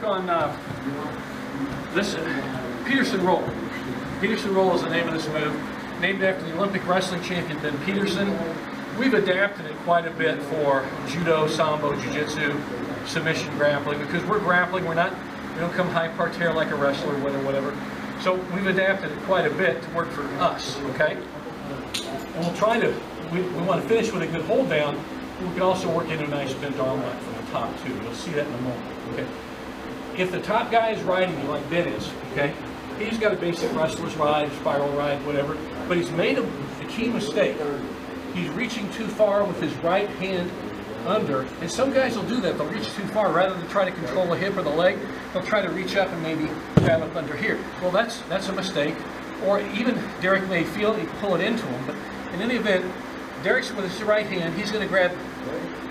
on this Peterson roll. Peterson roll is the name of this move, named after the Olympic wrestling champion Ben Peterson. We've adapted it quite a bit for judo, sambo, jiu-jitsu, submission grappling, because we're grappling. We don't come high parterre like a wrestler, whatever. So we've adapted it quite a bit to work for us. Okay, and we'll try to. We want to finish with a good hold down. We can also work in a nice bent arm lock from the top too. You'll see that in a moment. Okay. If the top guy is riding you like Ben is, okay, he's got a basic wrestler's ride, spiral ride, whatever, but he's made a key mistake. He's reaching too far with his right hand under, and some guys will do that. They'll reach too far. Rather than try to control the hip or the leg, they'll try to reach up and maybe grab up under here. Well, that's a mistake. Or even Derek may feel he pull it into him, but in any event, Derek's with his right hand, he's going to grab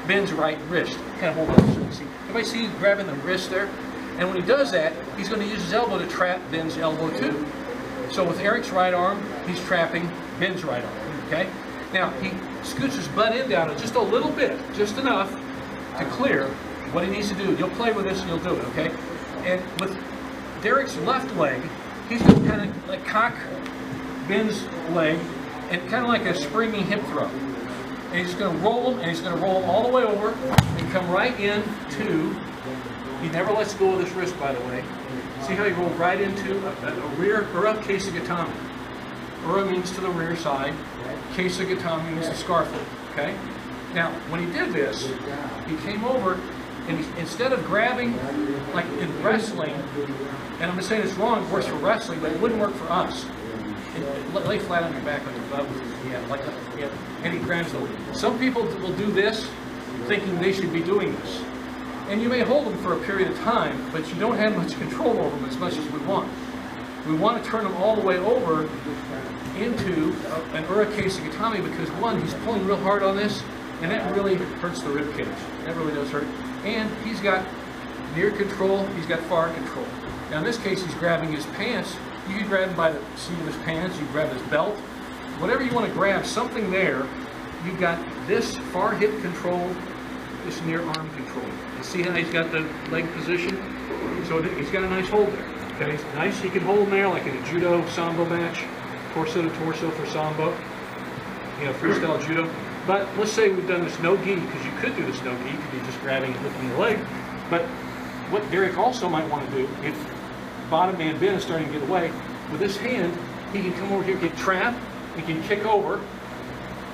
Ben's right wrist. Kind of hold on. So see, everybody see he's grabbing the wrist there? And when he does that, he's going to use his elbow to trap Ben's elbow too. So with Eric's right arm, he's trapping Ben's right arm. Okay? Now, he scoots his butt end down just a little bit, just enough to clear what he needs to do. You'll play with this and you'll do it, okay? And with Derek's left leg, he's going to kind of like cock Ben's leg and kind of like a springy hip throw. And he's going to roll him, and he's going to roll all the way over and come right into, he never lets go of this wrist, by the way. See how he rolled right into a rear or up Keisugatami. Ura means to the rear side. Keisugatami means the scarf hold, okay? Now, when he did this, he came over, and instead of grabbing, like in wrestling, and I'm not saying it's wrong, it works for wrestling, but it wouldn't work for us. Lay flat on your back on your butt, and he grabs the. Some people will do this, thinking they should be doing this. And you may hold them for a period of time, but you don't have much control over them as much as we want. We want to turn them all the way over into an Ura Keisugatami because, one, he's pulling real hard on this, and that really hurts the rib cage. That really does hurt. And he's got near control, he's got far control. Now in this case, he's grabbing his pants. You can grab him by the seat of his pants, you can grab his belt. Whatever you want to grab, something there, you've got this far hip control, this near arm control. You see how he's got the leg position? So he's got a nice hold there. Okay, it's nice. He can hold him there like in a judo sambo match, torso to torso for sambo, freestyle judo. But let's say we've done this no gi, because you could do this no gi, you could be just grabbing and lifting the leg. But what Derek also might want to do, if bottom man Ben is starting to get away, with this hand, he can come over here, get trapped, he can kick over.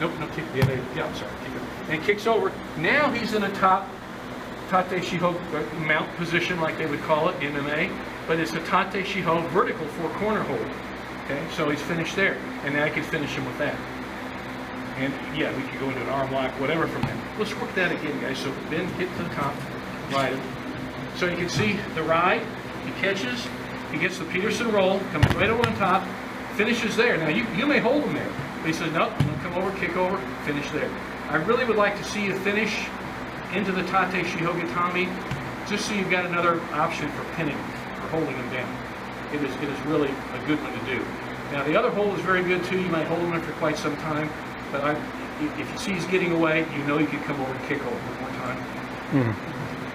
Nope, no kick, yeah, I'm sorry, kick over. And kicks over. Now he's in a top tate shiho mount position, like they would call it in MMA, but it's a tate shiho vertical four-corner hold. Okay, so he's finished there, and now I can finish him with that. And yeah, we could go into an arm lock, whatever from there. Let's work that again, guys. So Ben, get to the top, ride him. So you can see the ride, he catches, he gets the Peterson roll, comes right over on top, finishes there. Now you may hold him there, but he says, nope, I'm gonna come over, kick over, finish there. I really would like to see you finish into the tate shihogatami, just so you've got another option for pinning, for holding him down. It is really a good one to do. Now the other hold is very good too. You might hold him there for quite some time, but if you see he's getting away, you know you can come over and kick over one more time.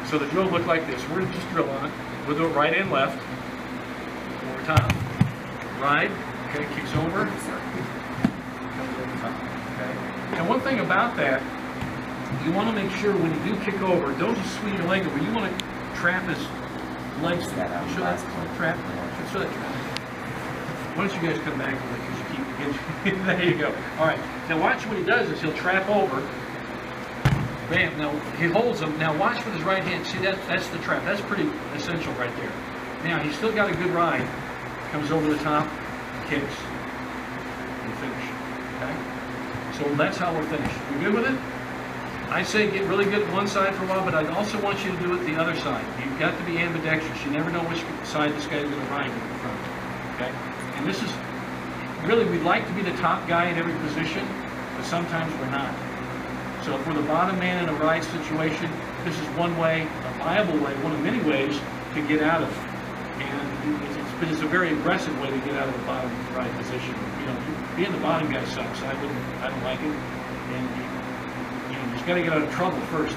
So the drill will look like this. We're going to just drill on it. We'll do it right and left. One more time. Ride. Okay, kicks over. Okay. And one thing about that, you want to make sure when you do kick over, don't just swing your leg over. You want to trap his legs. Show that trap. Show that trap. Why don't you guys come back with it, because you keep there you go. All right. Now watch what he does is he'll trap over. Bam. Now he holds them. Now watch with his right hand. See that's the trap. That's pretty essential right there. Now he's still got a good ride. Comes over the top, kicks, and finish. Okay. So that's how we're finished. You good with it? I say get really good at one side for a while, but I also want you to do it the other side. You've got to be ambidextrous. You never know which side this guy's going to ride in the front. Okay. And this is really, we'd like to be the top guy in every position, but sometimes we're not. So if we're the bottom man in a ride situation, this is one way, a viable way, one of many ways to get out of it. And it's a very aggressive way to get out of the bottom ride position. Being the bottom guy sucks. I don't like it. And you just got to get out of trouble first.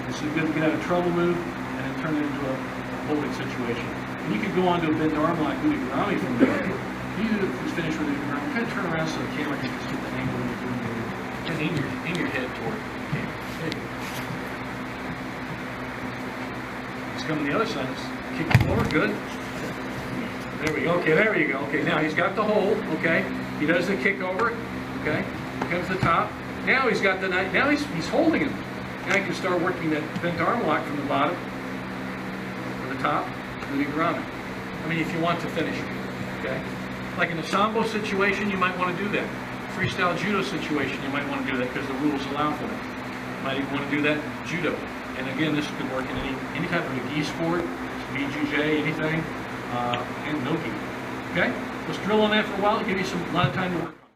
This is good to get out of trouble move, and then turn it into a holding situation. And you can go on to a bent arm lock Udigarami from there. You just finish with Udigarami. Kind of turn around so the camera can just get the angle when you're doing it. And aim your head toward the camera. There you go. He's coming the other side. Kick forward, good. There we go. Okay, there you go. Okay, now he's got the hold. Okay, he does the kick over. Okay, here comes the top. Now he's got the knife. Now he's holding him. Now he can start working that bent arm lock from the bottom to the top, Udigarami. I mean, if you want to finish it. Okay, like in a sambo situation, you might want to do that. Freestyle judo situation, you might want to do that because the rules allow for that. You might even want to do that judo. And again, this could work in any type of a gi sport, BJJ, anything, and no gi. Okay? Let's drill on that for a while. Give you a lot of time to work on.